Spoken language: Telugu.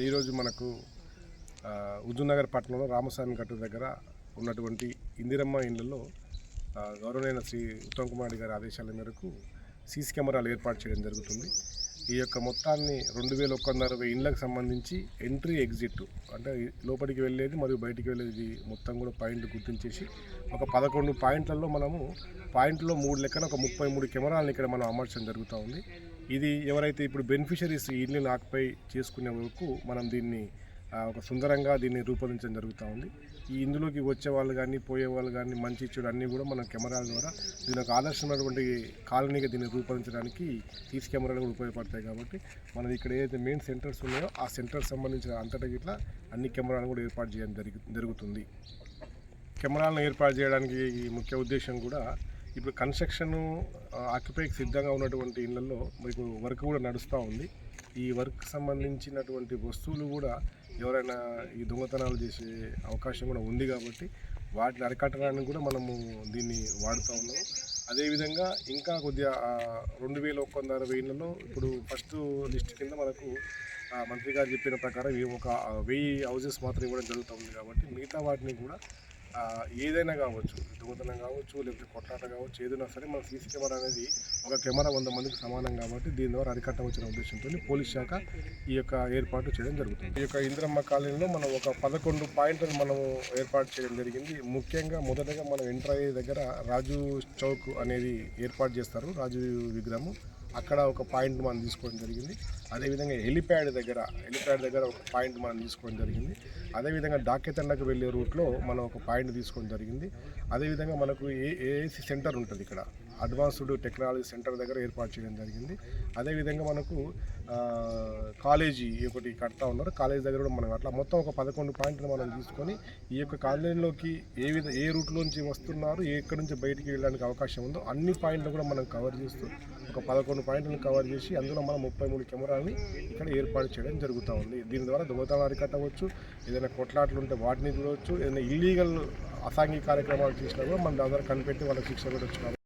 ఈరోజు మనకు హుజూర్నగర్ పట్టణంలో రామస్వామి గట్టు దగ్గర ఉన్నటువంటి ఇందిరమ్మ ఇండ్లలో గౌరవనీయ శ్రీ ఉత్తమ్ కుమార్ రెడ్డి గారి ఆదేశాల మేరకు సీసీ కెమెరాలు ఏర్పాటు చేయడం జరుగుతుంది. ఈ యొక్క మొత్తాన్ని 2160 ఇండ్లకు సంబంధించి ఎంట్రీ ఎగ్జిట్ అంటే లోపలికి వెళ్ళేది మరియు బయటికి వెళ్ళేది మొత్తం కూడా పాయింట్లు గుర్తించేసి ఒక 11 పాయింట్లలో మనము పాయింట్లో 3 లెక్కన ఒక 33 కెమెరాలను ఇక్కడ మనం అమర్చడం జరుగుతూ ఉంది. ఇది ఎవరైతే ఇప్పుడు బెనిఫిషరీస్ ఈ ఇల్లుని ఆక్యుపై చేసుకునే వరకు మనం దీన్ని ఒక సుందరంగా దీన్ని రూపొందించడం జరుగుతూ ఉంది. ఈ ఇందులోకి వచ్చే వాళ్ళు కానీ పోయే వాళ్ళు కానీ మంచి చెడు అన్నీ కూడా మనం కెమెరాల ద్వారా దీని ఒక ఆదర్శమైనటువంటి కాలనీగా దీన్ని రూపొందించడానికి సీసీ కెమెరాలు కూడా ఉపయోగపడతాయి. కాబట్టి మనం ఇక్కడ ఏదైతే మెయిన్ సెంటర్స్ ఉన్నాయో ఆ సెంటర్స్ సంబంధించిన అంతటా ఇట్లా అన్ని కెమెరాలను కూడా ఏర్పాటు చేయడం జరుగుతుంది. కెమెరాలను ఏర్పాటు చేయడానికి ముఖ్య ఉద్దేశం కూడా ఇప్పుడు కన్స్ట్రక్షన్ ఆక్యుపైకి సిద్ధంగా ఉన్నటువంటి ఇళ్లలో మీకు వర్క్ కూడా నడుస్తూ ఉంది. ఈ వర్క్ సంబంధించినటువంటి వస్తువులు కూడా ఎవరైనా ఈ దొంగతనాలు చేసే అవకాశం కూడా ఉంది. కాబట్టి వాటిని అరికట్టడానికి కూడా మనము దీన్ని వాడుతూ ఉన్నాము. అదేవిధంగా ఇంకా కొద్దిగా 2160 ఇళ్లలో ఇప్పుడు ఫస్ట్ లిస్ట్ కింద మనకు మంత్రి గారు చెప్పిన ప్రకారం ఒక 1000 హౌజెస్ మాత్రం ఇవ్వడం జరుగుతుంది. కాబట్టి మిగతా వాటిని కూడా ఏదైనా కావచ్చు, దొంగతనం కావచ్చు, లేకపోతే కొట్లాట కావచ్చు, ఏదైనా సరే మన సీసీ కెమెరా అనేది ఒక కెమెరా 100 మందికి సమానం. కాబట్టి దీని ద్వారా అరికట్టవచ్చిన ఉద్దేశంతో పోలీస్ శాఖ ఈ యొక్క ఏర్పాటు చేయడం జరుగుతుంది. ఈ యొక్క ఇందిరమ్మ కాలనీలో మనం ఒక 11 పాయింట్లను మనం ఏర్పాటు చేయడం జరిగింది. ముఖ్యంగా మొదటగా మనం ఎంటర్ అయ్యే దగ్గర రాజు చౌక్ అనేది ఏర్పాటు చేస్తారు, రాజు విగ్రహము. అక్కడ ఒక పాయింట్ మనం తీసుకోవడం జరిగింది. అదేవిధంగా హెలిప్యాడ్ దగ్గర ఒక పాయింట్ మనం తీసుకోవడం జరిగింది. అదేవిధంగా డాకెతండకు వెళ్ళే రూట్లో మనం ఒక పాయింట్ తీసుకోవడం జరిగింది. అదేవిధంగా మనకు ఏఏసీ సెంటర్ ఉంటుంది, ఇక్కడ అడ్వాన్స్డ్ టెక్నాలజీ సెంటర్ దగ్గర ఏర్పాటు చేయడం జరిగింది. అదేవిధంగా మనకు కాలేజీ ఒకటి కడతా ఉన్నారు, కాలేజీ దగ్గర కూడా మనం అట్లా మొత్తం ఒక 11 పాయింట్లు మనం తీసుకొని ఈ యొక్క కాలనీలోకి ఏ రూట్లోంచి వస్తున్నారు, ఎక్కడి నుంచి బయటికి వెళ్ళడానికి అవకాశం ఉందో అన్ని పాయింట్లు కూడా మనం కవర్ చేస్తూ ఒక 11 పాయింట్లను కవర్ చేసి అందులో మనం 33 కెమెరాలని ఇక్కడ ఏర్పాటు చేయడం జరుగుతూ ఉంది. దీని ద్వారా దొంగతనాలు అరికట్టవచ్చు, ఏదైనా కొట్లాట్లు ఉంటే వాటిని చూడవచ్చు, ఏదైనా ఇల్లీగల్ అసాంఘిక కార్యక్రమాలు చేసినా కూడా మనం దాని ద్వారా కనిపెట్టి వాళ్ళకి శిక్ష పెట్టవచ్చు.